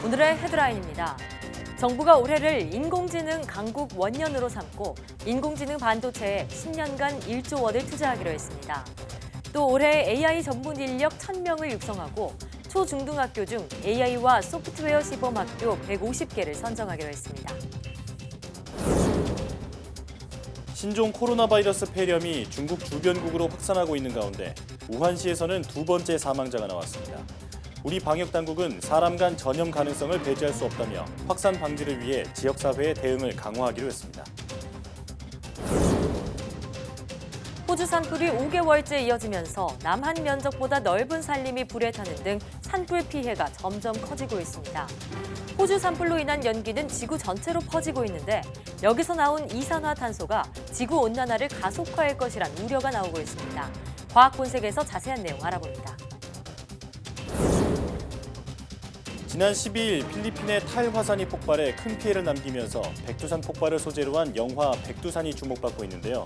오늘의 헤드라인입니다. 정부가 올해를 인공지능 강국 원년으로 삼고 인공지능 반도체에 10년간 1조 원을 투자하기로 했습니다. 또 올해 AI 전문 인력 1,000명을 육성하고 초중등학교 중 AI와 소프트웨어 시범학교 150개를 선정하기로 했습니다. 신종 코로나 바이러스 폐렴이 중국 주변국으로 확산하고 있는 가운데 우한시에서는 두 번째 사망자가 나왔습니다. 우리 방역당국은 사람 간 전염 가능성을 배제할 수 없다며 확산 방지를 위해 지역사회의 대응을 강화하기로 했습니다. 호주 산불이 5개월째 이어지면서 남한 면적보다 넓은 산림이 불에 타는 등 산불 피해가 점점 커지고 있습니다. 호주 산불로 인한 연기는 지구 전체로 퍼지고 있는데 여기서 나온 이산화탄소가 지구 온난화를 가속화할 것이란 우려가 나오고 있습니다. 과학본색에서 자세한 내용 알아봅니다. 지난 12일 필리핀의 탈화산이 폭발해 큰 피해를 남기면서 백두산 폭발을 소재로 한 영화 백두산이 주목받고 있는데요.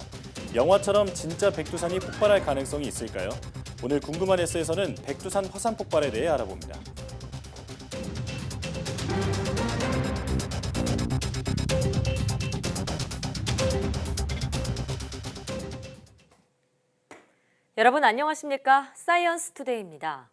영화처럼 진짜 백두산이 폭발할 가능성이 있을까요? 오늘 궁금한 S에서는 백두산 화산 폭발에 대해 알아봅니다. 여러분 안녕하십니까? 사이언스 투데이입니다.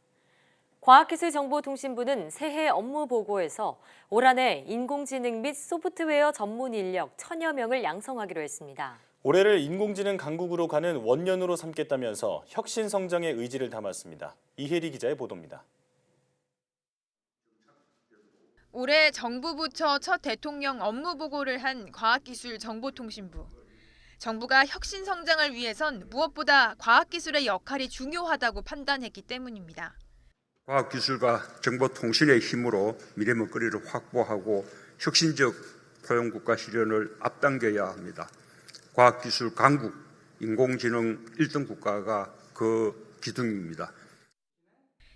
과학기술정보통신부는 새해 업무 보고에서 올 한 해 인공지능 및 소프트웨어 전문 인력 1,000여 명을 양성하기로 했습니다. 올해를 인공지능 강국으로 가는 원년으로 삼겠다면서 혁신 성장의 의지를 담았습니다. 이혜리 기자의 보도입니다. 올해 정부 부처 첫 대통령 업무 보고를 한 과학기술정보통신부. 정부가 혁신 성장을 위해선 무엇보다 과학기술의 역할이 중요하다고 판단했기 때문입니다. 과학기술과 정보통신의 힘으로 미래 먹거리를 확보하고 혁신적 포용국가 실현을 앞당겨야 합니다. 과학기술 강국, 인공지능 1등 국가가 그 기둥입니다.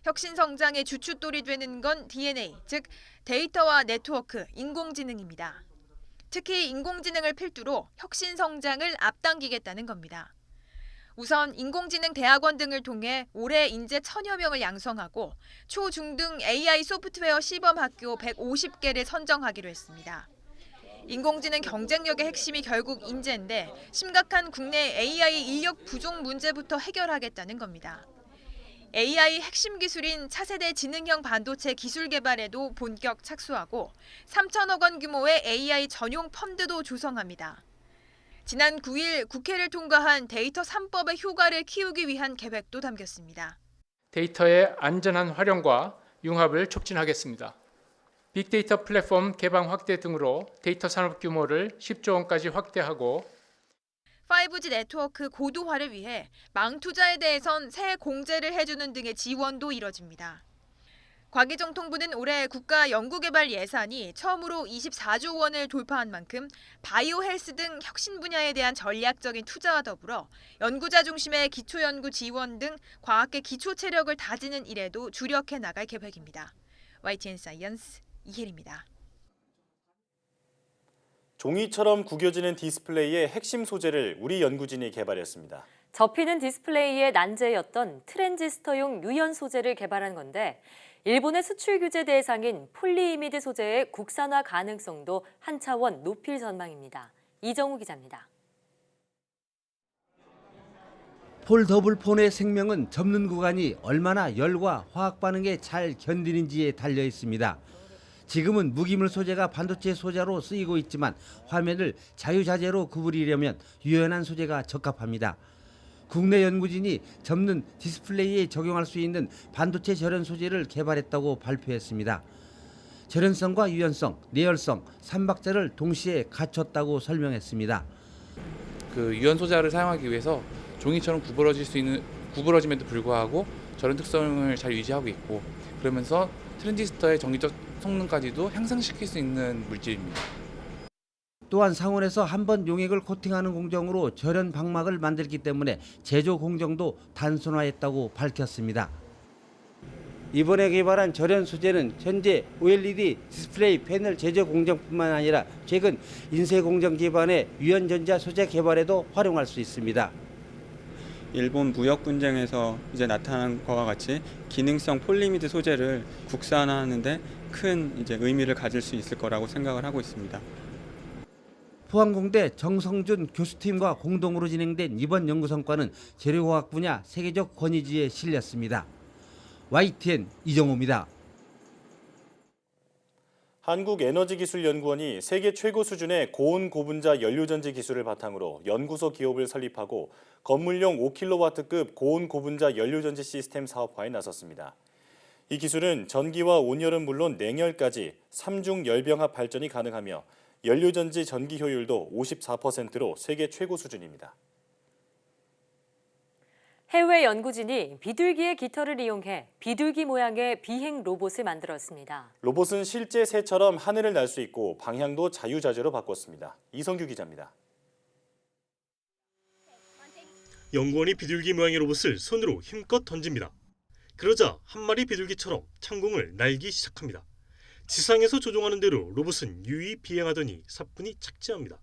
혁신 성장의 주춧돌이 되는 건 DNA, 즉 데이터와 네트워크, 인공지능입니다. 특히 인공지능을 필두로 혁신 성장을 앞당기겠다는 겁니다. 우선 인공지능 대학원 등을 통해 올해 인재 1,000여 명을 양성하고 초중등 AI 소프트웨어 시범학교 150개를 선정하기로 했습니다. 인공지능 경쟁력의 핵심이 결국 인재인데 심각한 국내 AI 인력 부족 문제부터 해결하겠다는 겁니다. AI 핵심 기술인 차세대 지능형 반도체 기술 개발에도 본격 착수하고 3천억 원 규모의 AI 전용 펀드도 조성합니다. 지난 9일 국회를 통과한 데이터 3법의 효과를 키우기 위한 계획도 담겼습니다. 데이터의 안전한 활용과 융합을 촉진하겠습니다. 빅데이터 플랫폼 개방 확대 등으로 데이터 산업 규모를 10조 원까지 확대하고 5G 네트워크 고도화를 위해 망 투자에 대해선 새 공제를 해주는 등의 지원도 이뤄집니다. 과기정통부는 올해 국가연구개발 예산이 처음으로 24조 원을 돌파한 만큼 바이오 헬스 등 혁신 분야에 대한 전략적인 투자와 더불어 연구자 중심의 기초연구 지원 등 과학계 기초 체력을 다지는 일에도 주력해 나갈 계획입니다. YTN 사이언스 이혜리입니다. 종이처럼 구겨지는 디스플레이의 핵심 소재를 우리 연구진이 개발했습니다. 접히는 디스플레이의 난제였던 트랜지스터용 유연 소재를 개발한 건데 일본의 수출 규제 대상인 폴리이미드 소재의 국산화 가능성도 한 차원 높일 전망입니다. 이정우 기자입니다. 폴더블폰의 생명은 접는 구간이 얼마나 열과 화학 반응에 잘 견디는지에 달려 있습니다. 지금은 무기물 소재가 반도체 소재로 쓰이고 있지만 화면을 자유자재로 구부리려면 유연한 소재가 적합합니다. 국내 연구진이 접는 디스플레이에 적용할 수 있는 반도체 절연 소재를 개발했다고 발표했습니다. 절연성과 유연성, 내열성, 3박자를 동시에 갖췄다고 설명했습니다. 그 유연 소재를 사용하기 위해서 종이처럼 구부러짐에도 불구하고 절연 특성을 잘 유지하고 있고 그러면서 트랜지스터의 정기적 성능까지도 향상시킬 수 있는 물질입니다. 또한 상온에서 한 번 용액을 코팅하는 공정으로 절연 방막을 만들기 때문에 제조 공정도 단순화했다고 밝혔습니다. 이번에 개발한 절연 소재는 현재 OLED 디스플레이 패널 제조 공정뿐만 아니라 최근 인쇄 공정 기반의 유연 전자 소재 개발에도 활용할 수 있습니다. 일본 무역 분쟁에서 이제 나타난 것과 같이 기능성 폴리미드 소재를 국산화하는데 큰 이제 의미를 가질 수 있을 거라고 생각을 하고 있습니다. 포항공대 정성준 교수팀과 공동으로 진행된 이번 연구 성과는 재료화학 분야 세계적 권위지에 실렸습니다. YTN 이정호입니다. 한국에너지기술연구원이 세계 최고 수준의 고온 고분자 연료전지 기술을 바탕으로 연구소 기업을 설립하고 건물용 5kW급 고온 고분자 연료전지 시스템 사업화에 나섰습니다. 이 기술은 전기와 온열은 물론 냉열까지 3중 열병합 발전이 가능하며 연료전지 전기 효율도 54%로 세계 최고 수준입니다. 해외 연구진이 비둘기의 깃털을 이용해 비둘기 모양의 비행 로봇을 만들었습니다. 로봇은 실제 새처럼 하늘을 날 수 있고 방향도 자유자재로 바꿨습니다. 이성규 기자입니다. 연구원이 비둘기 모양의 로봇을 손으로 힘껏 던집니다. 그러자 한 마리 비둘기처럼 창공을 날기 시작합니다. 지상에서 조종하는 대로 로봇은 유유히 비행하더니 사뿐히 착지합니다.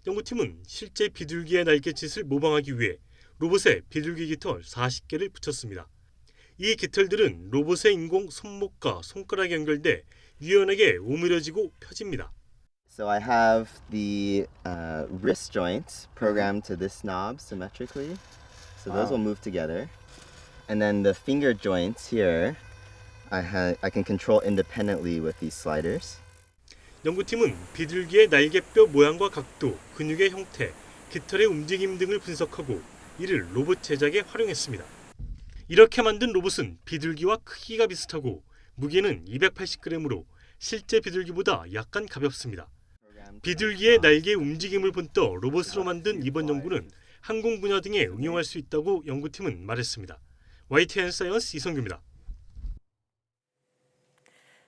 연구팀은 실제 비둘기의 날갯짓을 모방하기 위해 로봇에 비둘기 깃털 40개를 붙였습니다. 이 깃털들은 로봇의 인공 손목과 손가락에 연결돼 유연하게 오므려지고 펴집니다. So I have the wrist joints programmed to this knob symmetrically. So those will move together. And then the finger joints here, I can control independently with these sliders. 연구팀은 비둘기의 날개뼈 모양과 각도, 근육의 형태, 깃털의 움직임 등을 분석하고 이를 로봇 제작에 활용했습니다. 이렇게 만든 로봇은 비둘기와 크기가 비슷하고 무게는 280g으로 실제 비둘기보다 약간 가볍습니다. 비둘기의 날개 움직임을 본떠 로봇으로 만든 이번 연구는 항공 분야 등에 응용할 수 있다고 연구팀은 말했습니다. YTN 사이언스 이성규입니다.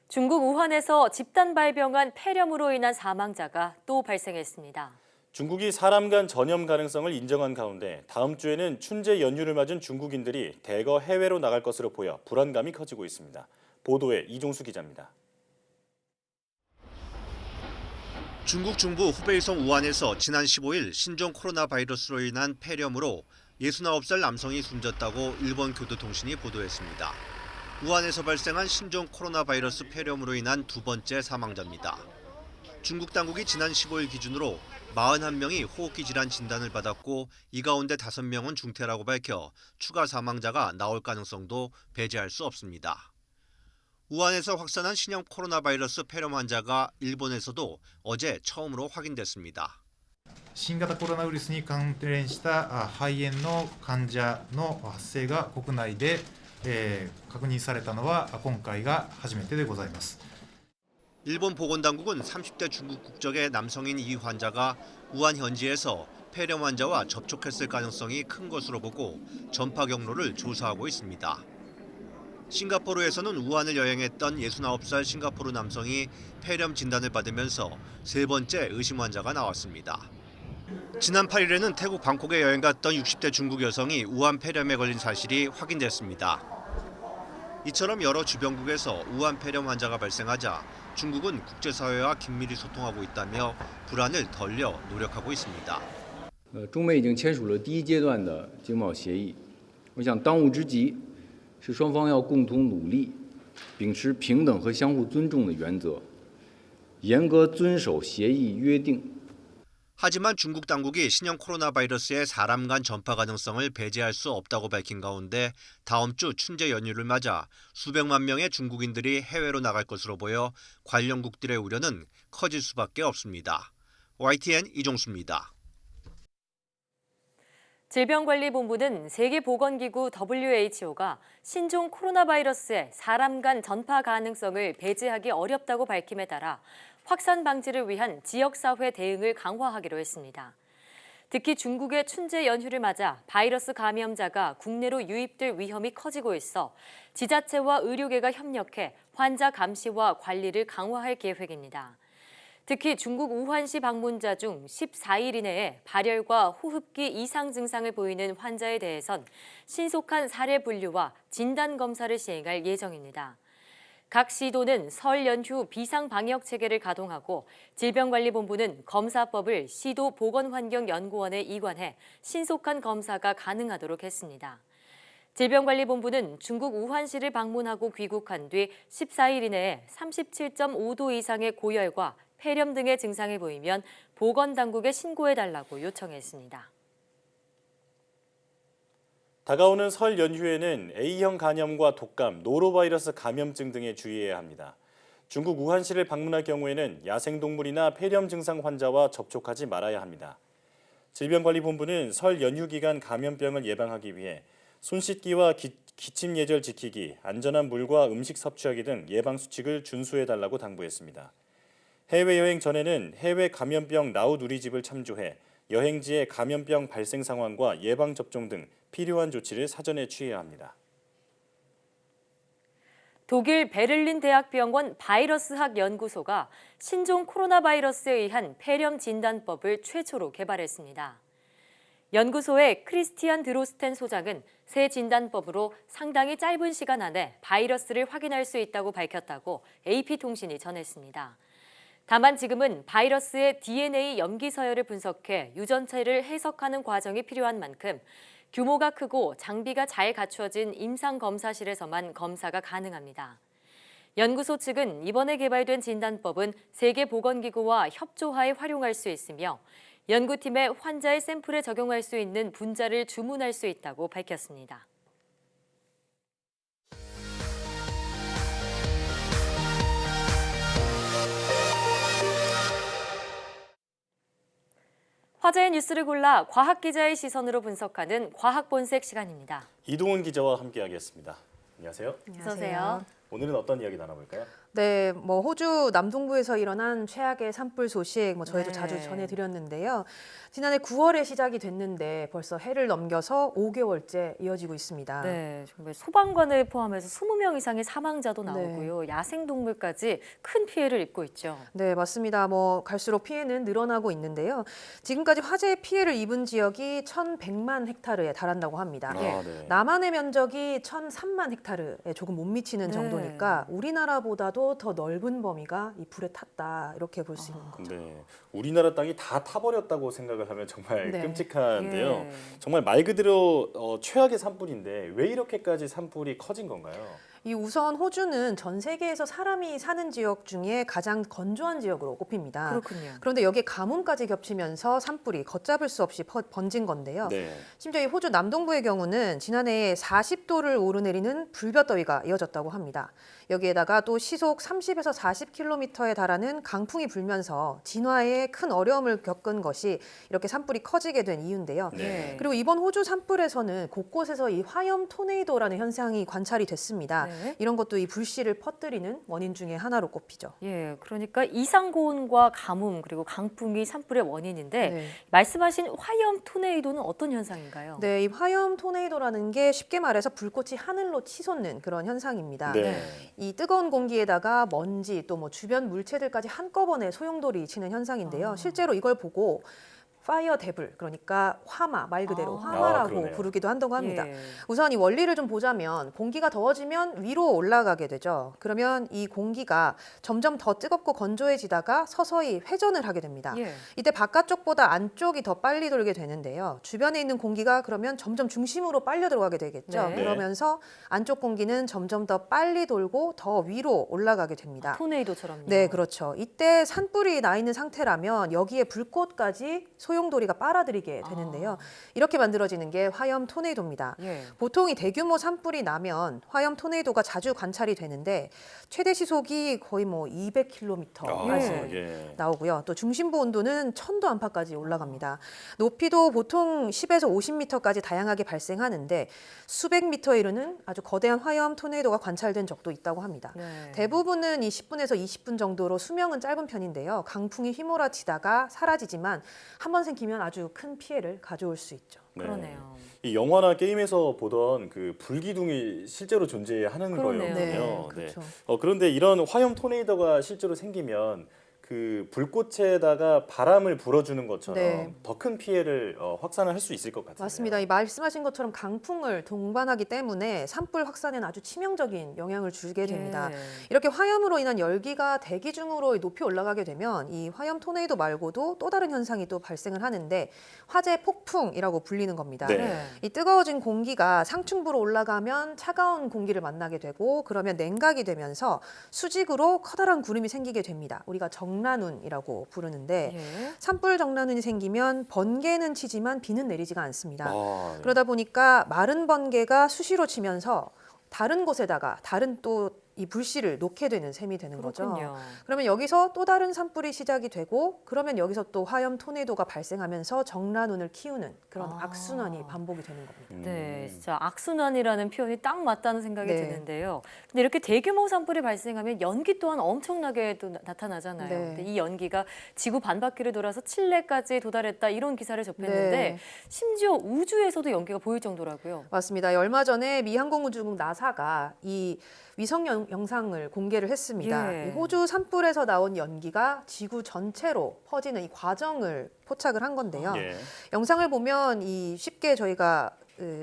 중국 우한에서 집단 발병한 폐렴으로 인한 사망자가 또 발생했습니다. 중국이 사람 간 전염 가능성을 인정한 가운데 다음 주에는 춘제 연휴를 맞은 중국인들이 대거 해외로 나갈 것으로 보여 불안감이 커지고 있습니다. 보도에 이종수 기자입니다. 중국 중부 후베이성 우한에서 지난 15일 신종 코로나 바이러스로 인한 폐렴으로 69살 남성이 숨졌다고 일본 교도통신이 보도했습니다. 우한에서 발생한 신종 코로나 바이러스 폐렴으로 인한 두 번째 사망자입니다. 중국 당국이 지난 15일 기준으로 41명이 호흡기 질환 진단을 받았고 이 가운데 5명은 중태라고 밝혀 추가 사망자가 나올 가능성도 배제할 수 없습니다. 우한에서 확산한 신형 코로나 바이러스 폐렴 환자가 일본에서도 어제 처음으로 확인됐습니다. 新型コロナウイルスに関連した肺炎の患者の発生が国内で確認されたのは今回が初めてでございます。 일본 보건당국은 30대 중국 국적의 남성인 이 환자가 우한 현지에서 폐렴 환자와 접촉했을 가능성이 큰 것으로 보고 전파 경로를 조사하고 있습니다. 싱가포르에서는 우한을 여행했던 69살 싱가포르 남성이 폐렴 진단을 받으면서 세 번째 의심 환자가 나왔습니다. 지난 8일에는 태국 방콕에 여행 갔던 60대 중국 여성이 우한 폐렴에 걸린 사실이 확인됐습니다. 이처럼 여러 주변국에서 우한 폐렴 환자가 발생하자 중국은 국제사회와 긴밀히 소통하고 있다며 불안을 덜려 노력하고 있습니다. 中美已经签署了第一阶段的经贸协议，我想当务之急是双方要共同努力，秉持平等和相互尊重的原则，严格遵守协议约定。 하지만 중국 당국이 신형 코로나 바이러스의 사람 간 전파 가능성을 배제할 수 없다고 밝힌 가운데 다음 주 춘제 연휴를 맞아 수백만 명의 중국인들이 해외로 나갈 것으로 보여 관련국들의 우려는 커질 수밖에 없습니다. YTN 이종수입니다. 질병관리본부는 세계보건기구 WHO가 신종 코로나 바이러스의 사람 간 전파 가능성을 배제하기 어렵다고 밝힘에 따라 확산 방지를 위한 지역사회 대응을 강화하기로 했습니다. 특히 중국의 춘제 연휴를 맞아 바이러스 감염자가 국내로 유입될 위험이 커지고 있어 지자체와 의료계가 협력해 환자 감시와 관리를 강화할 계획입니다. 특히 중국 우한시 방문자 중 14일 이내에 발열과 호흡기 이상 증상을 보이는 환자에 대해선 신속한 사례 분류와 진단 검사를 시행할 예정입니다. 각 시도는 설 연휴 비상방역 체계를 가동하고 질병관리본부는 검사법을 시도 보건환경연구원에 이관해 신속한 검사가 가능하도록 했습니다. 질병관리본부는 중국 우한시를 방문하고 귀국한 뒤 14일 이내에 37.5도 이상의 고열과 폐렴 등의 증상이 보이면 보건당국에 신고해달라고 요청했습니다. 다가오는 설 연휴에는 A형 간염과 독감, 노로바이러스 감염증 등에 주의해야 합니다. 중국 우한시를 방문할 경우에는 야생동물이나 폐렴 증상 환자와 접촉하지 말아야 합니다. 질병관리본부는 설 연휴 기간 감염병을 예방하기 위해 손 씻기와 기침 예절 지키기, 안전한 물과 음식 섭취하기 등 예방 수칙을 준수해달라고 당부했습니다. 해외여행 전에는 해외 감염병 나우 누리집을 참조해 여행지의 감염병 발생 상황과 예방접종 등 필요한 조치를 사전에 취해야 합니다. 독일 베를린 대학병원 바이러스학 연구소가 신종 코로나 바이러스에 의한 폐렴 진단법을 최초로 개발했습니다. 연구소의 크리스티안 드로스텐 소장은 새 진단법으로 상당히 짧은 시간 안에 바이러스를 확인할 수 있다고 밝혔다고 AP통신이 전했습니다. 다만 지금은 바이러스의 DNA 염기 서열을 분석해 유전체를 해석하는 과정이 필요한 만큼 규모가 크고 장비가 잘 갖추어진 임상검사실에서만 검사가 가능합니다. 연구소 측은 이번에 개발된 진단법은 세계보건기구와 협조하에 활용할 수 있으며 연구팀에 환자의 샘플에 적용할 수 있는 분자를 주문할 수 있다고 밝혔습니다. 화제의 뉴스를 골라 과학 기자의 시선으로 분석하는 과학본색 시간입니다. 이동훈 기자와 함께하겠습니다. 안녕하세요. 어서오세요. 오늘은 어떤 이야기 나눠볼까요? 네, 호주 남동부에서 일어난 최악의 산불 소식 저희도 네. 자주 전해드렸는데요. 지난해 9월에 시작이 됐는데 벌써 해를 넘겨서 5개월째 이어지고 있습니다. 네, 정말 소방관을 포함해서 20명 이상의 사망자도 나오고요. 야생동물까지 큰 피해를 입고 있죠. 네, 맞습니다. 갈수록 피해는 늘어나고 있는데요. 지금까지 화재의 피해를 입은 지역이 1,100만 헥타르에 달한다고 합니다. 네. 남한의 면적이 1,003만 헥타르에 조금 못 미치는 정도니까 우리나라보다도 더 넓은 범위가 이 불에 탔다 이렇게 볼 수 있는 거죠. 네, 우리나라 땅이 다 타버렸다고 생각을 하면 정말 네. 끔찍한데요. 예. 정말 말 그대로 최악의 산불인데 왜 이렇게까지 산불이 커진 건가요? 우선 호주는 전 세계에서 사람이 사는 지역 중에 가장 건조한 지역으로 꼽힙니다. 그렇군요. 그런데 여기에 가뭄까지 겹치면서 산불이 걷잡을 수 없이 번진 건데요. 네. 심지어 이 호주 남동부의 경우는 지난해에 40도를 오르내리는 불볕더위가 이어졌다고 합니다. 여기에다가 또 시속 30에서 40km에 달하는 강풍이 불면서 진화에 큰 어려움을 겪은 것이 이렇게 산불이 커지게 된 이유인데요. 네. 그리고 이번 호주 산불에서는 곳곳에서 이 화염 토네이도라는 현상이 관찰이 됐습니다. 네. 이런 것도 이 불씨를 퍼뜨리는 원인 중에 하나로 꼽히죠. 예, 그러니까 이상고온과 가뭄 그리고 강풍이 산불의 원인인데 네. 말씀하신 화염 토네이도는 어떤 현상인가요? 네, 이 화염 토네이도라는 게 쉽게 말해서 불꽃이 하늘로 치솟는 그런 현상입니다. 네. 이 뜨거운 공기에다가 먼지 또 주변 물체들까지 한꺼번에 소용돌이 치는 현상인데요. 실제로 이걸 보고 파이어 데블, 그러니까 화마, 말 그대로 화마라고 그러네요. 부르기도 한다고 합니다. 예. 우선 이 원리를 좀 보자면 공기가 더워지면 위로 올라가게 되죠. 그러면 이 공기가 점점 더 뜨겁고 건조해지다가 서서히 회전을 하게 됩니다. 예. 이때 바깥쪽보다 안쪽이 더 빨리 돌게 되는데요. 주변에 있는 공기가 그러면 점점 중심으로 빨려 들어가게 되겠죠. 네. 그러면서 안쪽 공기는 점점 더 빨리 돌고 더 위로 올라가게 됩니다. 토네이도처럼요. 네, 그렇죠. 이때 산불이 나 있는 상태라면 여기에 불꽃까지 소용돌이가 빨아들이게 되는데요. 이렇게 만들어지는 게 화염 토네이도입니다. 예. 보통 이 대규모 산불이 나면 화염 토네이도가 자주 관찰이 되는데 최대 시속이 거의 200km까지 예. 나오고요. 또 중심부 온도는 1000도 안팎까지 올라갑니다. 높이도 보통 10에서 50m까지 다양하게 발생하는데 수백 미터에 이르는 아주 거대한 화염 토네이도가 관찰된 적도 있다고 합니다. 네. 대부분은 이 10분에서 20분 정도로 수명은 짧은 편인데요. 강풍이 휘몰아치다가 사라지지만 한 번 생기면 아주 큰 피해를 가져올 수 있죠. 네. 그러네요. 이 영화나 게임에서 보던 그 불기둥이 실제로 존재하는 그러네요. 거였거든요. 네, 그렇죠. 그런데 이런 화염 토네이도가 실제로 생기면 그 불꽃에다가 바람을 불어주는 것처럼 네. 더 큰 피해를 확산을 할 수 있을 것 같아요. 맞습니다. 이 말씀하신 것처럼 강풍을 동반하기 때문에 산불 확산에는 아주 치명적인 영향을 주게 됩니다. 예. 이렇게 화염으로 인한 열기가 대기 중으로 높이 올라가게 되면 이 화염 토네이도 말고도 또 다른 현상이 또 발생을 하는데 화재 폭풍이라고 불리는 겁니다. 네. 이 뜨거워진 공기가 상층부로 올라가면 차가운 공기를 만나게 되고 그러면 냉각이 되면서 수직으로 커다란 구름이 생기게 됩니다. 우리가 정란운이라고 부르는데 예. 산불 정란운이 생기면 번개는 치지만 비는 내리지가 않습니다. 아, 네. 그러다 보니까 마른 번개가 수시로 치면서 다른 곳에다가 다른 또 이 불씨를 놓게 되는 셈이 되는 거죠. 그렇군요. 그러면 여기서 또 다른 산불이 시작이 되고 그러면 여기서 또 화염 토네이도가 발생하면서 정란운을 키우는 그런 악순환이 반복이 되는 겁니다. 네, 진짜 악순환이라는 표현이 딱 맞다는 생각이 네. 드는데요. 근데 이렇게 대규모 산불이 발생하면 연기 또한 엄청나게 또 나타나잖아요. 네. 근데 이 연기가 지구 반바퀴를 돌아서 칠레까지 도달했다 이런 기사를 접했는데 네. 심지어 우주에서도 연기가 보일 정도라고요. 맞습니다. 얼마 전에 미 항공우주국 나사가 이 위성 영상을 공개를 했습니다. 예. 이 호주 산불에서 나온 연기가 지구 전체로 퍼지는 이 과정을 포착을 한 건데요. 예. 영상을 보면 이 쉽게 저희가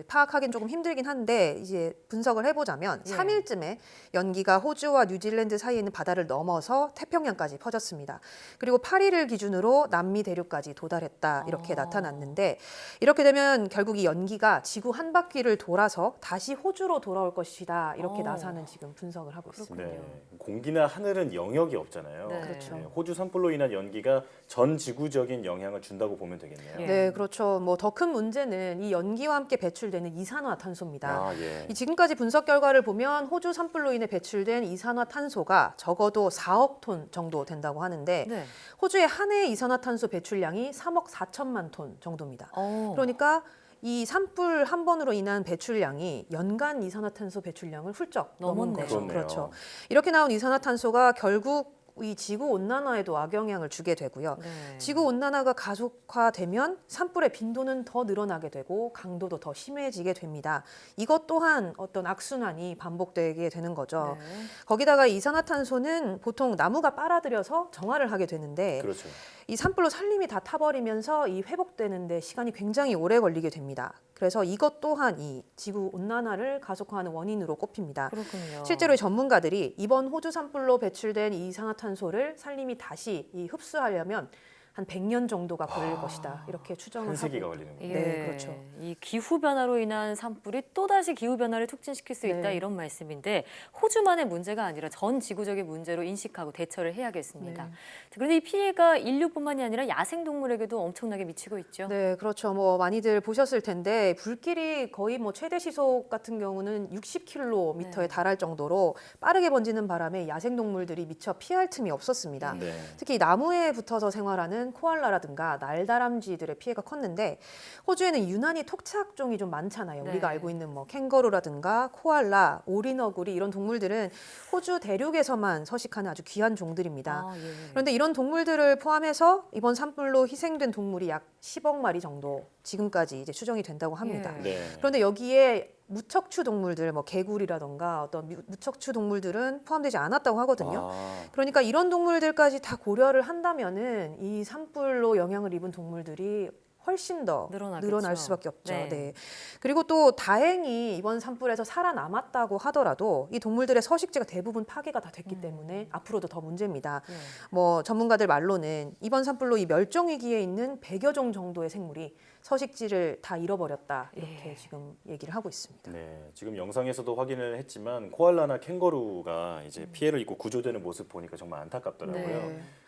파악하기는 조금 힘들긴 한데 이제 분석을 해보자면 예. 3일쯤에 연기가 호주와 뉴질랜드 사이에 있는 바다를 넘어서 태평양까지 퍼졌습니다. 그리고 8일을 기준으로 남미 대륙까지 도달했다 이렇게 나타났는데 이렇게 되면 결국 이 연기가 지구 한 바퀴를 돌아서 다시 호주로 돌아올 것이다 이렇게 나사는 지금 분석을 하고 있습니다. 네. 공기나 하늘은 영역이 없잖아요. 네. 그렇죠. 호주 산불로 인한 연기가 전 지구적인 영향을 준다고 보면 되겠네요. 예. 네, 그렇죠. 뭐 더 큰 문제는 이 연기와 함께 배출되는 이산화탄소입니다. 아, 예. 이 지금까지 분석 결과를 보면 호주 산불로 인해 배출된 이산화탄소가 적어도 4억 톤 정도 된다고 하는데 네. 호주의 한 해 이산화탄소 배출량이 3억 4천만 톤 정도입니다. 그러니까 이 산불 한 번으로 인한 배출량이 연간 이산화탄소 배출량을 훌쩍 넘은 넘었네요. 거죠. 그렇네요. 그렇죠. 이렇게 나온 이산화탄소가 결국 이 지구 온난화에도 악영향을 주게 되고요. 네. 지구 온난화가 가속화되면 산불의 빈도는 더 늘어나게 되고 강도도 더 심해지게 됩니다. 이것 또한 어떤 악순환이 반복되게 되는 거죠. 네. 거기다가 이산화탄소는 보통 나무가 빨아들여서 정화를 하게 되는데 그렇죠. 이 산불로 산림이 다 타버리면서 이 회복되는데 시간이 굉장히 오래 걸리게 됩니다. 그래서 이것 또한 이 지구 온난화를 가속화하는 원인으로 꼽힙니다. 그렇군요. 실제로 전문가들이 이번 호주 산불로 배출된 이산화탄소를 산림이 다시 흡수하려면 한 100년 정도가 걸릴 것이다. 이렇게 추정을 한 세기가 하고. 걸리는 거예요. 네, 그렇죠. 이 기후 변화로 인한 산불이 또다시 기후 변화를 촉진시킬 수 있다 네. 이런 말씀인데 호주만의 문제가 아니라 전 지구적인 문제로 인식하고 대처를 해야겠습니다. 네. 그런데 이 피해가 인류뿐만이 아니라 야생 동물에게도 엄청나게 미치고 있죠. 네, 그렇죠. 뭐 많이들 보셨을 텐데 불길이 거의 뭐 최대 시속 같은 경우는 60km에 네. 달할 정도로 빠르게 번지는 바람에 야생 동물들이 미처 피할 틈이 없었습니다. 네. 특히 나무에 붙어서 생활하는 코알라라든가 날다람쥐들의 피해가 컸는데 호주에는 유난히 토착종이 좀 많잖아요. 네. 우리가 알고 있는 뭐 캥거루라든가 코알라, 오리너구리 이런 동물들은 호주 대륙에서만 서식하는 아주 귀한 종들입니다. 아, 예. 그런데 이런 동물들을 포함해서 이번 산불로 희생된 동물이 약 10억 마리 정도 지금까지 이제 추정이 된다고 합니다. 예. 네. 그런데 여기에 무척추 동물들, 뭐 개구리라던가 어떤 무척추 동물들은 포함되지 않았다고 하거든요. 아, 그러니까 이런 동물들까지 다 고려를 한다면은 이 산불로 영향을 입은 동물들이 훨씬 더 늘어나겠죠. 늘어날 수밖에 없죠. 네. 네. 그리고 또 다행히 이번 산불에서 살아남았다고 하더라도 이 동물들의 서식지가 대부분 파괴가 다 됐기 때문에 앞으로도 더 문제입니다. 네. 뭐 전문가들 말로는 이번 산불로 이 멸종 위기에 있는 100여 종 정도의 생물이 서식지를 다 잃어버렸다 이렇게 지금 얘기를 하고 있습니다. 네. 지금 영상에서도 확인을 했지만 코알라나 캥거루가 이제 피해를 입고 구조되는 모습 보니까 정말 안타깝더라고요.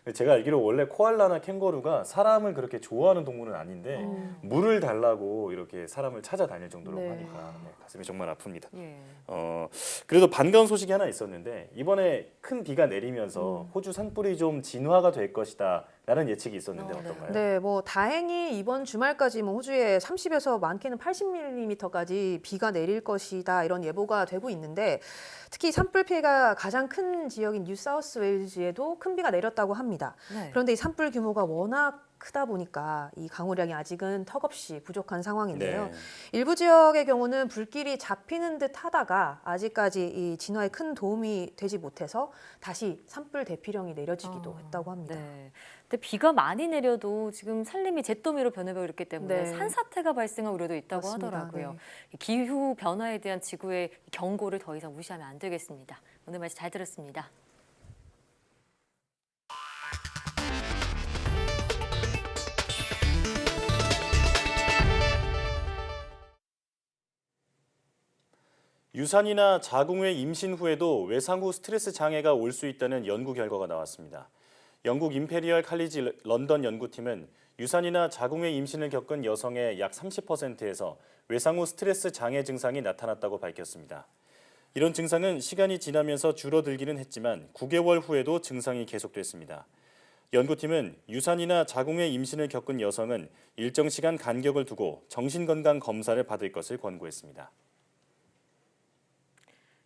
네. 제가 알기로 원래 코알라나 캥거루가 사람을 그렇게 좋아하는 동물은 아닌데 물을 달라고 이렇게 사람을 찾아다닐 정도로 네. 하니까 가슴이 정말 아픕니다. 예. 그래도 반가운 소식이 하나 있었는데 이번에 큰 비가 내리면서 호주 산불이 좀 진화가 될 것이다 라는 예측이 있었는데 어떤가요? 네, 뭐 다행히 이번 주말까지 뭐 호주에 30에서 많게는 80mm까지 비가 내릴 것이다 이런 예보가 되고 있는데 특히 산불 피해가 가장 큰 지역인 뉴사우스웨일즈에도 큰 비가 내렸다고 합니다. 네. 그런데 이 산불 규모가 워낙 크다 보니까 이 강우량이 아직은 턱없이 부족한 상황인데요. 네. 일부 지역의 경우는 불길이 잡히는 듯 하다가 아직까지 이 진화에 큰 도움이 되지 못해서 다시 산불 대피령이 내려지기도 했다고 합니다. 네. 근데 비가 많이 내려도 지금 산림이 잿더미로 변해버렸기 있기 때문에 네. 산사태가 발생할 우려도 있다고 맞습니다. 하더라고요. 네. 기후 변화에 대한 지구의 경고를 더 이상 무시하면 안 되겠습니다. 오늘 말씀 잘 들었습니다. 유산이나 자궁 외 임신 후에도 외상 후 스트레스 장애가 올 수 있다는 연구 결과가 나왔습니다. 영국 임페리얼 칼리지 런던 연구팀은 유산이나 자궁 외 임신을 겪은 여성의 약 30%에서 외상 후 스트레스 장애 증상이 나타났다고 밝혔습니다. 이런 증상은 시간이 지나면서 줄어들기는 했지만 9개월 후에도 증상이 계속됐습니다. 연구팀은 유산이나 자궁 외 임신을 겪은 여성은 일정 시간 간격을 두고 정신건강 검사를 받을 것을 권고했습니다.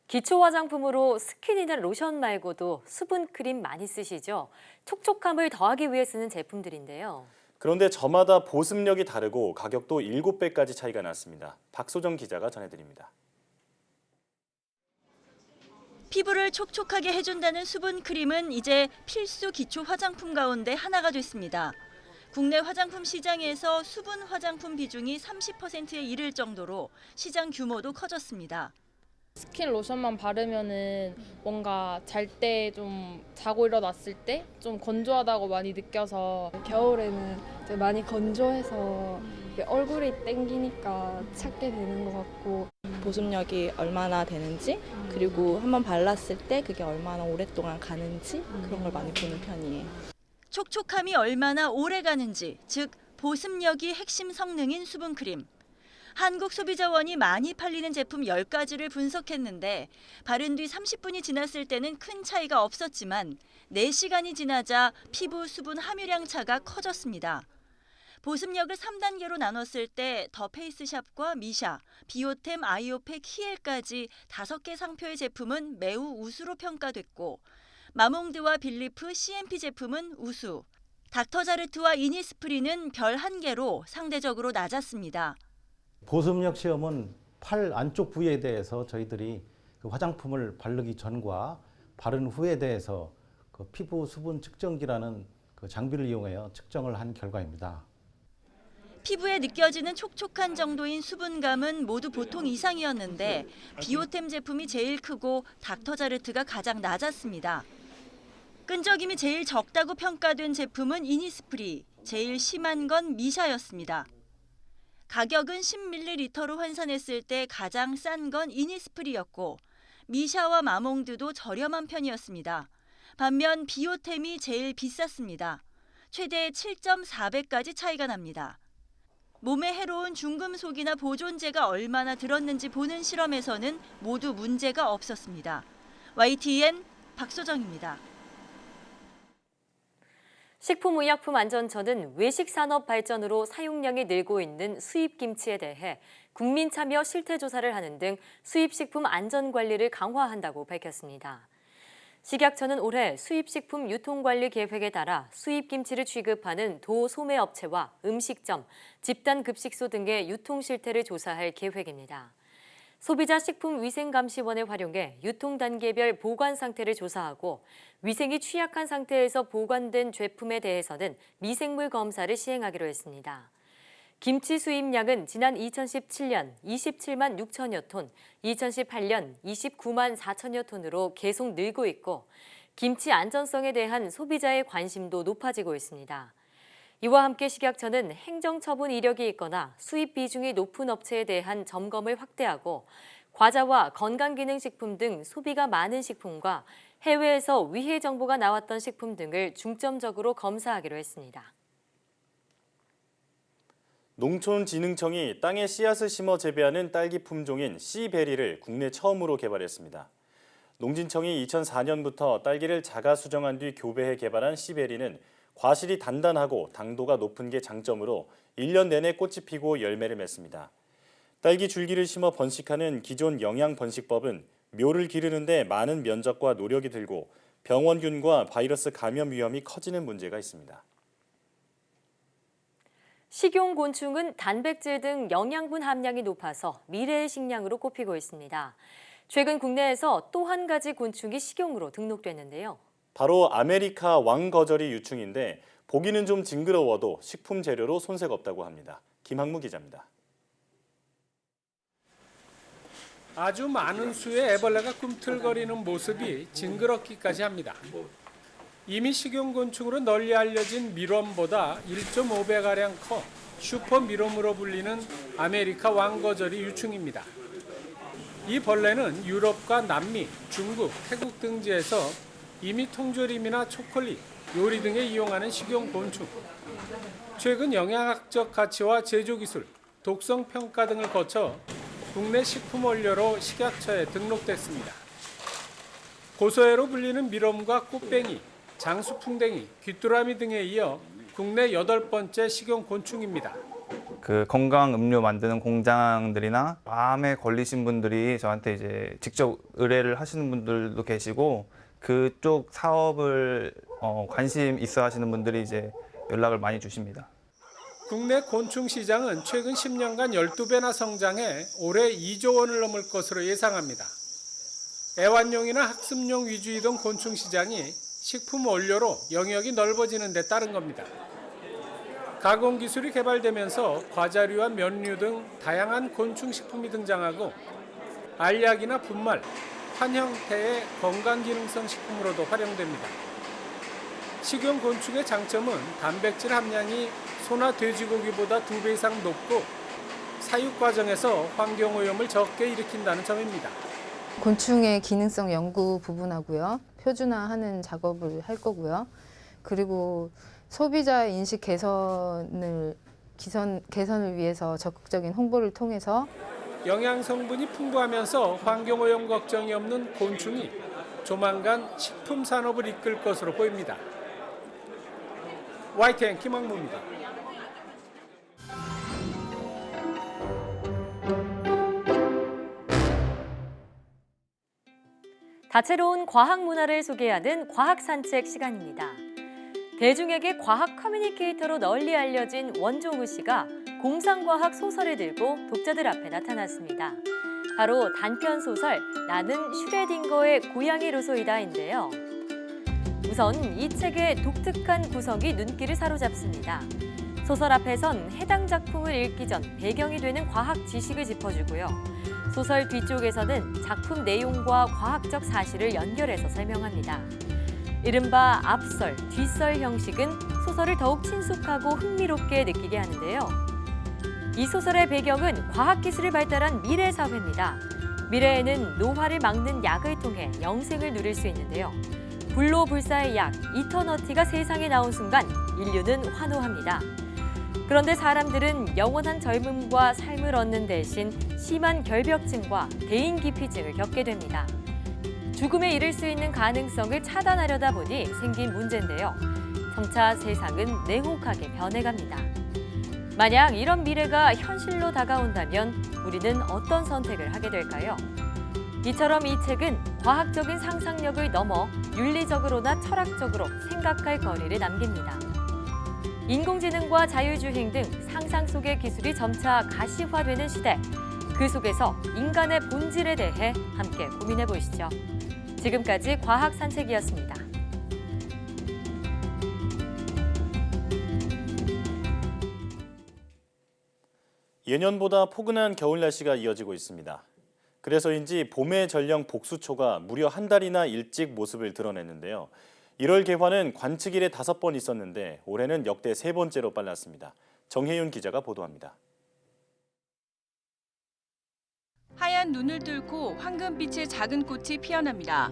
기초 화장품으로 스킨이나 로션 말고도 수분 크림 많이 쓰시죠? 촉촉함을 더하기 위해 쓰는 제품들인데요. 그런데 저마다 보습력이 다르고 가격도 7배까지 차이가 났습니다. 박소정 기자가 전해드립니다. 피부를 촉촉하게 해준다는 수분 크림은 이제 필수 기초 화장품 가운데 하나가 됐습니다. 국내 화장품 시장에서 수분 화장품 비중이 30%에 이를 정도로 시장 규모도 커졌습니다. 스킨 로션만 바르면은 뭔가 잘 때 좀 자고 일어났을 때 좀 건조하다고 많이 느껴서 겨울에는 이제 많이 건조해서 얼굴이 땡기니까 찾게 되는 것 같고 보습력이 얼마나 되는지 그리고 한번 발랐을 때 그게 얼마나 오랫동안 가는지 그런 걸 많이 보는 편이에요. 촉촉함이 얼마나 오래 가는지, 즉 보습력이 핵심 성능인 수분크림. 한국소비자원이 많이 팔리는 제품 10가지를 분석했는데 바른 뒤 30분이 지났을 때는 큰 차이가 없었지만 4시간이 지나자 피부 수분 함유량 차가 커졌습니다. 보습력을 3단계로 나눴을 때 더 페이스샵과 미샤, 비오템, 아이오팩, 히엘까지 5개 상표의 제품은 매우 우수로 평가됐고 마몽드와 빌리프, CMP 제품은 우수, 닥터자르트와 이니스프리는 별 1개로 상대적으로 낮았습니다. 보습력 시험은 팔 안쪽 부위에 대해서 저희들이 그 화장품을 바르기 전과 바른 후에 대해서 그 피부 수분 측정기라는 그 장비를 이용하여 측정을 한 결과입니다. 피부에 느껴지는 촉촉한 정도인 수분감은 모두 보통 이상이었는데 비오템 제품이 제일 크고 닥터자르트가 가장 낮았습니다. 끈적임이 제일 적다고 평가된 제품은 이니스프리, 제일 심한 건 미샤였습니다. 가격은 10ml로 환산했을 때 가장 싼 건 이니스프리였고 미샤와 마몽드도 저렴한 편이었습니다. 반면 비오템이 제일 비쌌습니다. 최대 7.4배까지 차이가 납니다. 몸에 해로운 중금속이나 보존제가 얼마나 들었는지 보는 실험에서는 모두 문제가 없었습니다. YTN 박소정입니다. 식품의약품안전처는 외식산업 발전으로 사용량이 늘고 있는 수입김치에 대해 국민 참여 실태조사를 하는 등 수입식품 안전관리를 강화한다고 밝혔습니다. 식약처는 올해 수입식품 유통관리 계획에 따라 수입김치를 취급하는 도소매업체와 음식점, 집단급식소 등의 유통실태를 조사할 계획입니다. 소비자식품위생감시원을 활용해 유통단계별 보관 상태를 조사하고 위생이 취약한 상태에서 보관된 제품에 대해서는 미생물 검사를 시행하기로 했습니다. 김치 수입량은 지난 2017년 27만 6천여 톤, 2018년 29만 4천여 톤으로 계속 늘고 있고 김치 안전성에 대한 소비자의 관심도 높아지고 있습니다. 이와 함께 식약처는 행정처분 이력이 있거나 수입 비중이 높은 업체에 대한 점검을 확대하고 과자와 건강기능식품 등 소비가 많은 식품과 해외에서 위해 정보가 나왔던 식품 등을 중점적으로 검사하기로 했습니다. 농촌진흥청이 땅에 씨앗을 심어 재배하는 딸기 품종인 씨베리를 국내 처음으로 개발했습니다. 농진청이 2004년부터 딸기를 자가 수정한 뒤 교배해 개발한 씨베리는 과실이 단단하고 당도가 높은 게 장점으로 1년 내내 꽃이 피고 열매를 맺습니다. 딸기 줄기를 심어 번식하는 기존 영양 번식법은 묘를 기르는 데 많은 면적과 노력이 들고 병원균과 바이러스 감염 위험이 커지는 문제가 있습니다. 식용곤충은 단백질 등 영양분 함량이 높아서 미래의 식량으로 꼽히고 있습니다. 최근 국내에서 또 한 가지 곤충이 식용으로 등록됐는데요. 바로 아메리카 왕거절이 유충인데 보기는 좀 징그러워도 식품 재료로 손색 없다고 합니다. 김학무 기자입니다. 아주 많은 수의 애벌레가 꿈틀거리는 모습이 징그럽기까지 합니다. 이미 식용곤충으로 널리 알려진 미럼보다 1.5배가량 커 슈퍼 미럼으로 불리는 아메리카 왕거절이 유충입니다. 이 벌레는 유럽과 남미, 중국, 태국 등지에서 이미 통조림이나 초콜릿, 요리 등에 이용하는 식용곤충. 최근 영양학적 가치와 제조기술, 독성 평가 등을 거쳐 국내 식품 원료로 식약처에 등록됐습니다. 고소해로 불리는 미럼과 꽃뱅이, 장수풍뎅이, 귀뚜라미 등에 이어 국내 8번째 식용곤충입니다. 그 건강 음료 만드는 공장들이나 암에 걸리신 분들이 저한테 이제 직접 의뢰를 하시는 분들도 계시고 그쪽 사업을 관심 있어 하시는 분들이 이제 연락을 많이 주십니다. 국내 곤충 시장은 최근 10년간 12배나 성장해 올해 2조 원을 넘을 것으로 예상합니다. 애완용이나 학습용 위주이던 곤충 시장이 식품 원료로 영역이 넓어지는 데 따른 겁니다. 가공 기술이 개발되면서 과자류와 면류 등 다양한 곤충 식품이 등장하고 알약이나 분말, 환 형태의 건강기능성 식품으로도 활용됩니다. 식용곤충의 장점은 단백질 함량이 소나 돼지고기보다 2배 이상 높고 사육 과정에서 환경오염을 적게 일으킨다는 점입니다. 곤충의 기능성 연구 부분하고요. 표준화하는 작업을 할 거고요. 그리고 소비자 인식 개선을 위해서 적극적인 홍보를 통해서 영양 성분이 풍부하면서 환경오염 걱정이 없는 곤충이 조만간 식품 산업을 이끌 것으로 보입니다. YTN 김학무입니다. 다채로운 과학 문화를 소개하는 과학 산책 시간입니다. 대중에게 과학 커뮤니케이터로 널리 알려진 원종우 씨가 공상과학 소설을 들고 독자들 앞에 나타났습니다. 바로 단편 소설 나는 슈레딩거의 고양이 로소이다인데요. 우선 이 책의 독특한 구성이 눈길을 사로잡습니다. 소설 앞에선 해당 작품을 읽기 전 배경이 되는 과학 지식을 짚어주고요. 소설 뒤쪽에서는 작품 내용과 과학적 사실을 연결해서 설명합니다. 이른바 앞설, 뒷설 형식은 소설을 더욱 친숙하고 흥미롭게 느끼게 하는데요. 이 소설의 배경은 과학기술이 발달한 미래 사회입니다. 미래에는 노화를 막는 약을 통해 영생을 누릴 수 있는데요. 불로불사의 약, 이터너티가 세상에 나온 순간 인류는 환호합니다. 그런데 사람들은 영원한 젊음과 삶을 얻는 대신 심한 결벽증과 대인기피증을 겪게 됩니다. 죽음에 이를 수 있는 가능성을 차단하려다 보니 생긴 문제인데요. 점차 세상은 냉혹하게 변해갑니다. 만약 이런 미래가 현실로 다가온다면 우리는 어떤 선택을 하게 될까요? 이처럼 이 책은 과학적인 상상력을 넘어 윤리적으로나 철학적으로 생각할 거리를 남깁니다. 인공지능과 자율주행 등 상상 속의 기술이 점차 가시화되는 시대, 그 속에서 인간의 본질에 대해 함께 고민해 보시죠. 지금까지 과학 산책이었습니다. 예년보다 포근한 겨울 날씨가 이어지고 있습니다. 그래서인지 봄의 전령 복수초가 무려 한 달이나 일찍 모습을 드러냈는데요. 1월 개화는 관측일에 5번 있었는데 올해는 역대 3번째로 빨랐습니다. 정혜윤 기자가 보도합니다. 하얀 눈을 뚫고 황금빛의 작은 꽃이 피어납니다.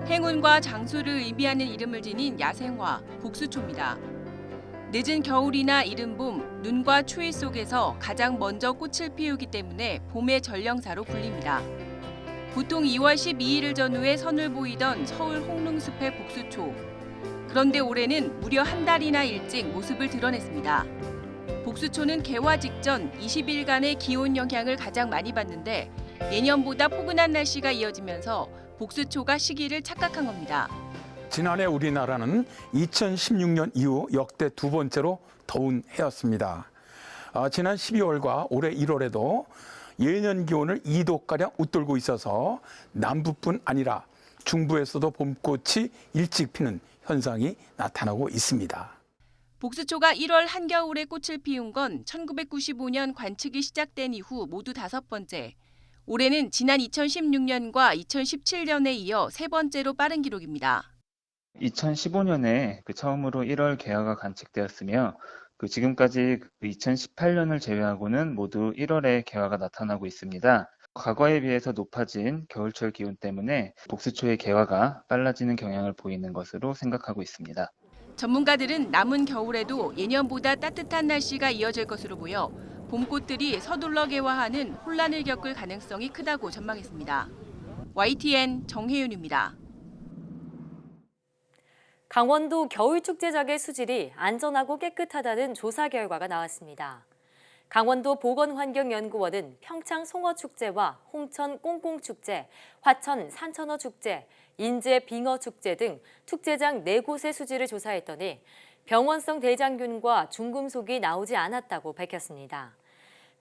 행운과 장수를 의미하는 이름을 지닌 야생화, 복수초입니다. 늦은 겨울이나 이른 봄, 눈과 추위 속에서 가장 먼저 꽃을 피우기 때문에 봄의 전령사로 불립니다. 보통 2월 12일을 전후에 선을 보이던 서울 홍릉숲의 복수초. 그런데 올해는 무려 한 달이나 일찍 모습을 드러냈습니다. 복수초는 개화 직전 20일간의 기온 영향을 가장 많이 받는데 예년보다 포근한 날씨가 이어지면서 복수초가 시기를 착각한 겁니다. 지난해 우리나라는 2016년 이후 역대 2번째로 더운 해였습니다. 지난 12월과 올해 1월에도 예년 기온을 2도가량 웃돌고 있어서 남부뿐 아니라 중부에서도 봄꽃이 일찍 피는 현상이 나타나고 있습니다. 복수초가 1월 한겨울에 꽃을 피운 건 1995년 관측이 시작된 이후 모두 5번째. 올해는 지난 2016년과 2017년에 이어 3번째로 빠른 기록입니다. 2015년에 처음으로 1월 개화가 관측되었으며 지금까지 2018년을 제외하고는 모두 1월에 개화가 나타나고 있습니다. 과거에 비해서 높아진 겨울철 기온 때문에 복수초의 개화가 빨라지는 경향을 보이는 것으로 생각하고 있습니다. 전문가들은 남은 겨울에도 예년보다 따뜻한 날씨가 이어질 것으로 보여 봄꽃들이 서둘러 개화하는 혼란을 겪을 가능성이 크다고 전망했습니다. YTN 정혜윤입니다. 강원도 겨울축제장의 수질이 안전하고 깨끗하다는 조사 결과가 나왔습니다. 강원도 보건환경연구원은 평창 송어축제와 홍천 꽁꽁축제, 화천 산천어축제, 인제 빙어축제 등 축제장 4곳의 수질을 조사했더니 병원성 대장균과 중금속이 나오지 않았다고 밝혔습니다.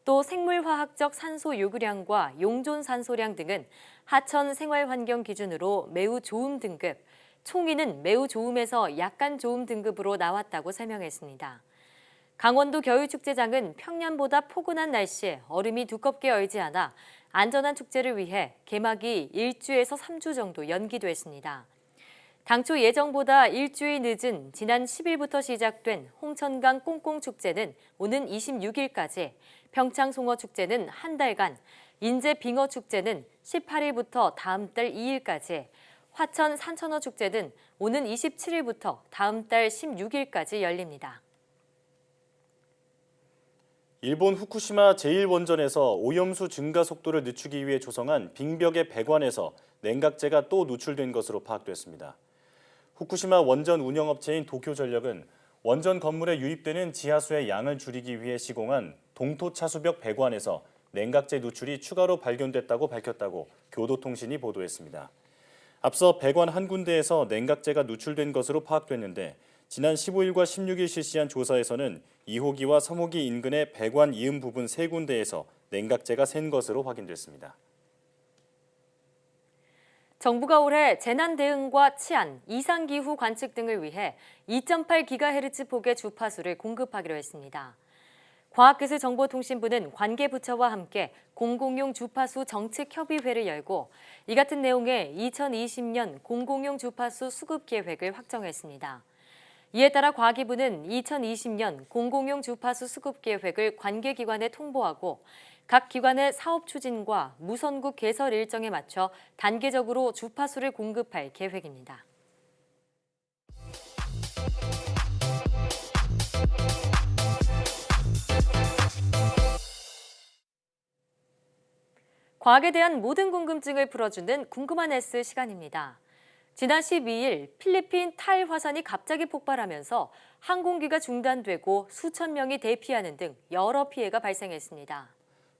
또 생물화학적 산소 요구량과 용존 산소량 등은 하천 생활환경 기준으로 매우 좋음 등급, 총이는 매우 좋음에서 약간 좋음 등급으로 나왔다고 설명했습니다. 강원도 겨울축제장은 평년보다 포근한 날씨에 얼음이 두껍게 얼지 않아 안전한 축제를 위해 개막이 1주에서 3주 정도 연기됐습니다. 당초 예정보다 일주일 늦은 지난 10일부터 시작된 홍천강 꽁꽁축제는 오는 26일까지, 평창송어축제는 한 달간, 인제빙어축제는 18일부터 다음 달 2일까지, 화천 산천어축제는 오는 27일부터 다음 달 16일까지 열립니다. 일본 후쿠시마 제1원전에서 오염수 증가 속도를 늦추기 위해 조성한 빙벽의 배관에서 냉각제가 또 누출된 것으로 파악됐습니다. 후쿠시마 원전 운영업체인 도쿄전력은 원전 건물에 유입되는 지하수의 양을 줄이기 위해 시공한 동토차수벽 배관에서 냉각제 누출이 추가로 발견됐다고 밝혔다고 교도통신이 보도했습니다. 앞서 배관 한 군데에서 냉각제가 누출된 것으로 파악됐는데 지난 15일과 16일 실시한 조사에서는 2호기와 3호기 인근의 배관 이음 부분 3군데에서 냉각제가 샌 것으로 확인됐습니다. 정부가 올해 재난 대응과 치안, 이상기후 관측 등을 위해 2.8GHz 폭의 주파수를 공급하기로 했습니다. 과학기술정보통신부는 관계부처와 함께 공공용 주파수 정책협의회를 열고 이 같은 내용의 2020년 공공용 주파수 수급 계획을 확정했습니다. 이에 따라 과기부는 2020년 공공용 주파수 수급 계획을 관계기관에 통보하고 각 기관의 사업 추진과 무선국 개설 일정에 맞춰 단계적으로 주파수를 공급할 계획입니다. 과학에 대한 모든 궁금증을 풀어주는 궁금한 S 시간입니다. 지난 12일 필리핀 탈 화산이 갑자기 폭발하면서 항공기가 중단되고 수천 명이 대피하는 등 여러 피해가 발생했습니다.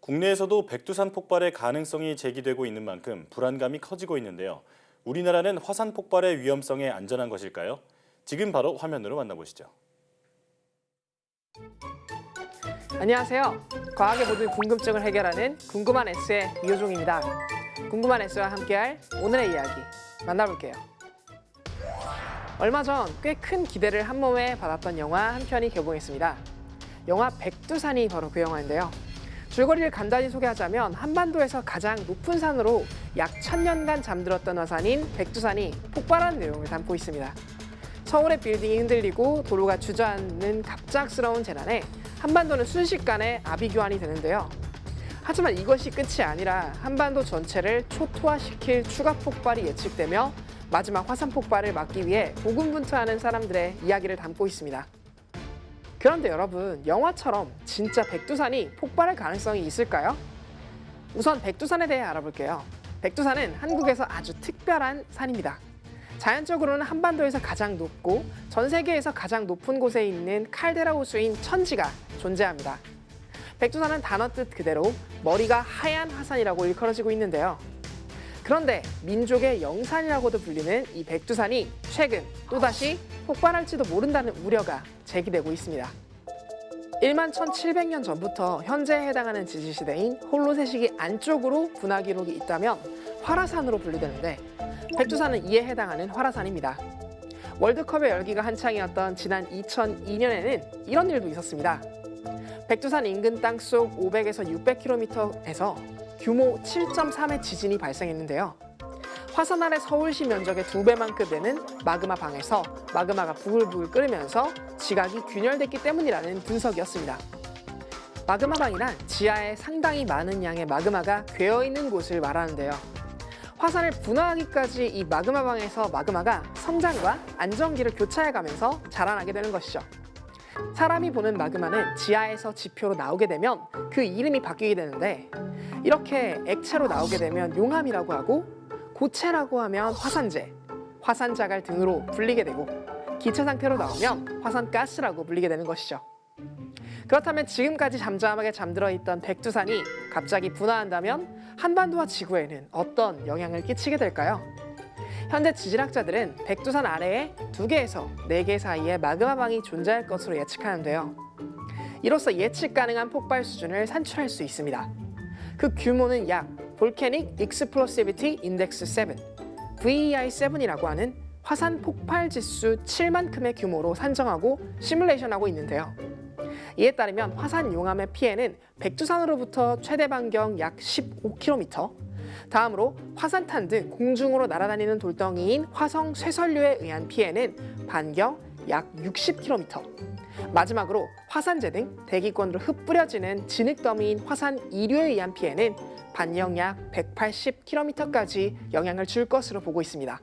국내에서도 백두산 폭발의 가능성이 제기되고 있는 만큼 불안감이 커지고 있는데요. 우리나라는 화산 폭발의 위험성에 안전한 것일까요? 지금 바로 화면으로 만나보시죠. 안녕하세요. 과학의 모든 궁금증을 해결하는 궁금한 S의 이호종입니다. 궁금한 S와 함께할 오늘의 이야기 만나볼게요. 얼마 전 꽤 큰 기대를 한 몸에 받았던 영화 한 편이 개봉했습니다. 영화 백두산이 바로 그 영화인데요. 줄거리를 간단히 소개하자면 한반도에서 가장 높은 산으로 약 1000년간 잠들었던 화산인 백두산이 폭발한 내용을 담고 있습니다. 서울의 빌딩이 흔들리고 도로가 주저앉는 갑작스러운 재난에 한반도는 순식간에 아비규환이 되는데요. 하지만 이것이 끝이 아니라 한반도 전체를 초토화시킬 추가 폭발이 예측되며 마지막 화산 폭발을 막기 위해 고군분투하는 사람들의 이야기를 담고 있습니다. 그런데 여러분, 영화처럼 진짜 백두산이 폭발할 가능성이 있을까요? 우선 백두산에 대해 알아볼게요. 백두산은 한국에서 아주 특별한 산입니다. 자연적으로는 한반도에서 가장 높고 전 세계에서 가장 높은 곳에 있는 칼데라 호수인 천지가 존재합니다. 백두산은 단어 뜻 그대로 머리가 하얀 화산이라고 일컬어지고 있는데요. 그런데 민족의 영산이라고도 불리는 이 백두산이 최근 또다시 폭발할지도 모른다는 우려가 제기되고 있습니다. 11,700년 전부터 현재에 해당하는 지지시대인 홀로세시기 안쪽으로 분화 기록이 있다면 활화산으로 분류되는데 백두산은 이에 해당하는 활화산입니다. 월드컵의 열기가 한창이었던 지난 2002년에는 이런 일도 있었습니다. 백두산 인근 땅속 500에서 600km에서 규모 7.3의 지진이 발생했는데요. 화산 아래 서울시 면적의 2배만큼 되는 마그마 방에서 마그마가 부글부글 끓으면서 지각이 균열됐기 때문이라는 분석이었습니다. 마그마 방이란 지하에 상당히 많은 양의 마그마가 괴어있는 곳을 말하는데요. 화산을 분화하기까지 이 마그마 방에서 마그마가 성장과 안정기를 교차해가면서 자라나게 되는 것이죠. 사람이 보는 마그마는 지하에서 지표로 나오게 되면 그 이름이 바뀌게 되는데 이렇게 액체로 나오게 되면 용암이라고 하고 고체라고 하면 화산재, 화산자갈 등으로 불리게 되고 기체 상태로 나오면 화산가스라고 불리게 되는 것이죠. 그렇다면 지금까지 잠잠하게 잠들어 있던 백두산이 갑자기 분화한다면 한반도와 지구에는 어떤 영향을 끼치게 될까요? 현재 지질학자들은 백두산 아래에 2개에서 4개 사이에 마그마방이 존재할 것으로 예측하는데요. 이로써 예측 가능한 폭발 수준을 산출할 수 있습니다. 그 규모는 약 Volcanic Explosivity Index 7, VEI7이라고 하는 화산 폭발 지수 7만큼의 규모로 산정하고 시뮬레이션하고 있는데요. 이에 따르면 화산 용암의 피해는 백두산으로부터 최대 반경 약 15km, 다음으로 화산탄 등 공중으로 날아다니는 돌덩이인 화성 쇠설류에 의한 피해는 반경 약 60km, 마지막으로 화산재 등 대기권으로 흩뿌려지는 진흙더미인 화산 이류에 의한 피해는 반경 약 180km까지 영향을 줄 것으로 보고 있습니다.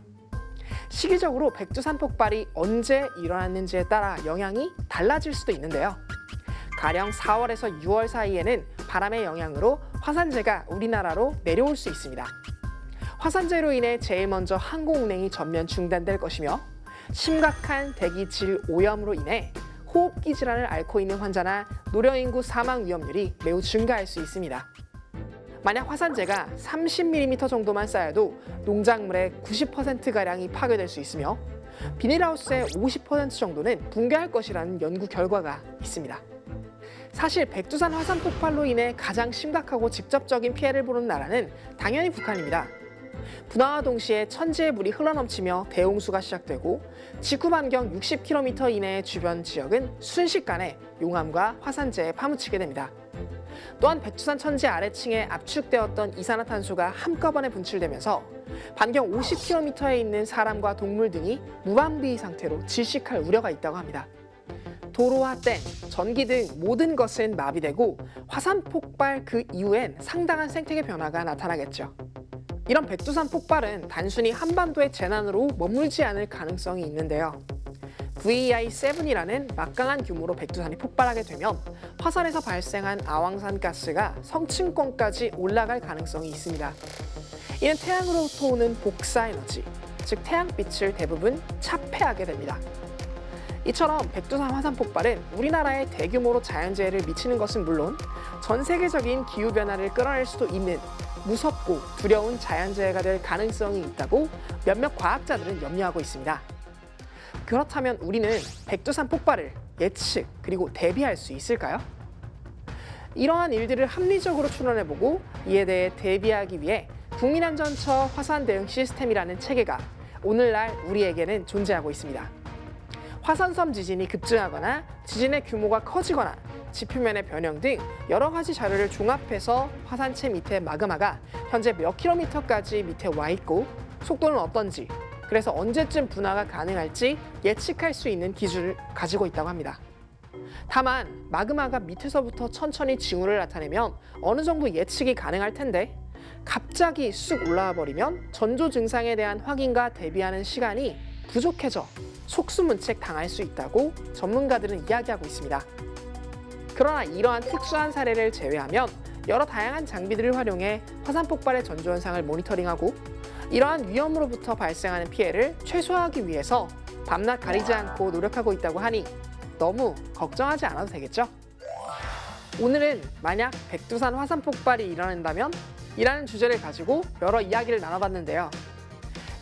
시기적으로 백두산 폭발이 언제 일어났는지에 따라 영향이 달라질 수도 있는데요. 가령 4월에서 6월 사이에는 바람의 영향으로 화산재가 우리나라로 내려올 수 있습니다. 화산재로 인해 제일 먼저 항공 운행이 전면 중단될 것이며 심각한 대기 질 오염으로 인해 호흡기 질환을 앓고 있는 환자나 노령인구 사망 위험률이 매우 증가할 수 있습니다. 만약 화산재가 30mm 정도만 쌓여도 농작물의 90%가량이 파괴될 수 있으며 비닐하우스의 50% 정도는 붕괴할 것이라는 연구 결과가 있습니다. 사실 백두산 화산 폭발로 인해 가장 심각하고 직접적인 피해를 보는 나라는 당연히 북한입니다. 분화와 동시에 천지의 물이 흘러넘치며 대홍수가 시작되고 지구 반경 60km 이내의 주변 지역은 순식간에 용암과 화산재에 파묻히게 됩니다. 또한 백두산 천지 아래층에 압축되었던 이산화탄소가 한꺼번에 분출되면서 반경 50km에 있는 사람과 동물 등이 무방비 상태로 질식할 우려가 있다고 합니다. 도로와 댐, 전기 등 모든 것은 마비되고 화산 폭발 그 이후엔 상당한 생태계 변화가 나타나겠죠. 이런 백두산 폭발은 단순히 한반도의 재난으로 머물지 않을 가능성이 있는데요. VEI7이라는 막강한 규모로 백두산이 폭발하게 되면 화산에서 발생한 아황산 가스가 성층권까지 올라갈 가능성이 있습니다. 이는 태양으로부터 오는 복사 에너지, 즉 태양빛을 대부분 차폐하게 됩니다. 이처럼 백두산 화산 폭발은 우리나라에 대규모로 자연재해를 미치는 것은 물론 전 세계적인 기후변화를 끌어낼 수도 있는 무섭고 두려운 자연재해가 될 가능성이 있다고 몇몇 과학자들은 염려하고 있습니다. 그렇다면 우리는 백두산 폭발을 예측 그리고 대비할 수 있을까요? 이러한 일들을 합리적으로 추론해보고 이에 대해 대비하기 위해 국민안전처 화산대응 시스템이라는 체계가 오늘날 우리에게는 존재하고 있습니다. 화산섬 지진이 급증하거나 지진의 규모가 커지거나 지표면의 변형 등 여러 가지 자료를 종합해서 화산체 밑에 마그마가 현재 몇 킬로미터까지 밑에 와 있고 속도는 어떤지, 그래서 언제쯤 분화가 가능할지 예측할 수 있는 기준을 가지고 있다고 합니다. 다만 마그마가 밑에서부터 천천히 징후를 나타내면 어느 정도 예측이 가능할 텐데 갑자기 쑥 올라와 버리면 전조 증상에 대한 확인과 대비하는 시간이 부족해져 속수문책 당할 수 있다고 전문가들은 이야기하고 있습니다. 그러나 이러한 특수한 사례를 제외하면 여러 다양한 장비들을 활용해 화산 폭발의 전조 현상을 모니터링하고 이러한 위험으로부터 발생하는 피해를 최소화하기 위해서 밤낮 가리지 않고 노력하고 있다고 하니 너무 걱정하지 않아도 되겠죠? 오늘은 만약 백두산 화산 폭발이 일어난다면 이라는 주제를 가지고 여러 이야기를 나눠봤는데요.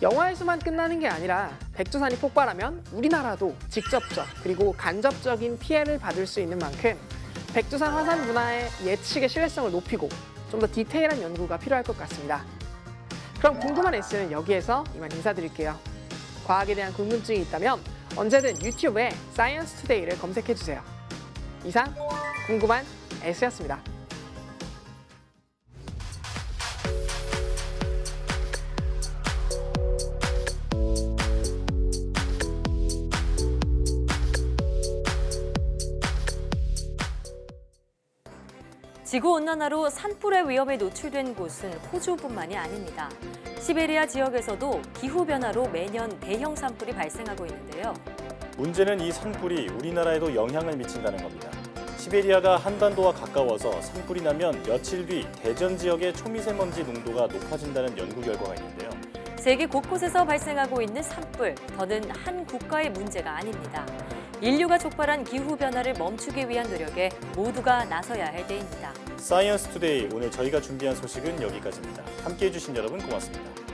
영화에서만 끝나는 게 아니라 백두산이 폭발하면 우리나라도 직접적 그리고 간접적인 피해를 받을 수 있는 만큼 백두산 화산 문화의 예측의 신뢰성을 높이고 좀 더 디테일한 연구가 필요할 것 같습니다. 그럼 궁금한 S는 여기에서 이만 인사드릴게요. 과학에 대한 궁금증이 있다면 언제든 유튜브에 사이언스 투데이를 검색해주세요. 이상 궁금한 S였습니다. 지구온난화로 산불의 위험에 노출된 곳은 호주뿐만이 아닙니다. 시베리아 지역에서도 기후변화로 매년 대형 산불이 발생하고 있는데요. 문제는 이 산불이 우리나라에도 영향을 미친다는 겁니다. 시베리아가 한반도와 가까워서 산불이 나면 며칠 뒤 대전 지역의 초미세먼지 농도가 높아진다는 연구 결과가 있는데요. 세계 곳곳에서 발생하고 있는 산불, 더는 한 국가의 문제가 아닙니다. 인류가 촉발한 기후변화를 멈추기 위한 노력에 모두가 나서야 할 때입니다. 사이언스 투데이, 오늘 저희가 준비한 소식은 여기까지입니다. 함께해 주신 여러분 고맙습니다.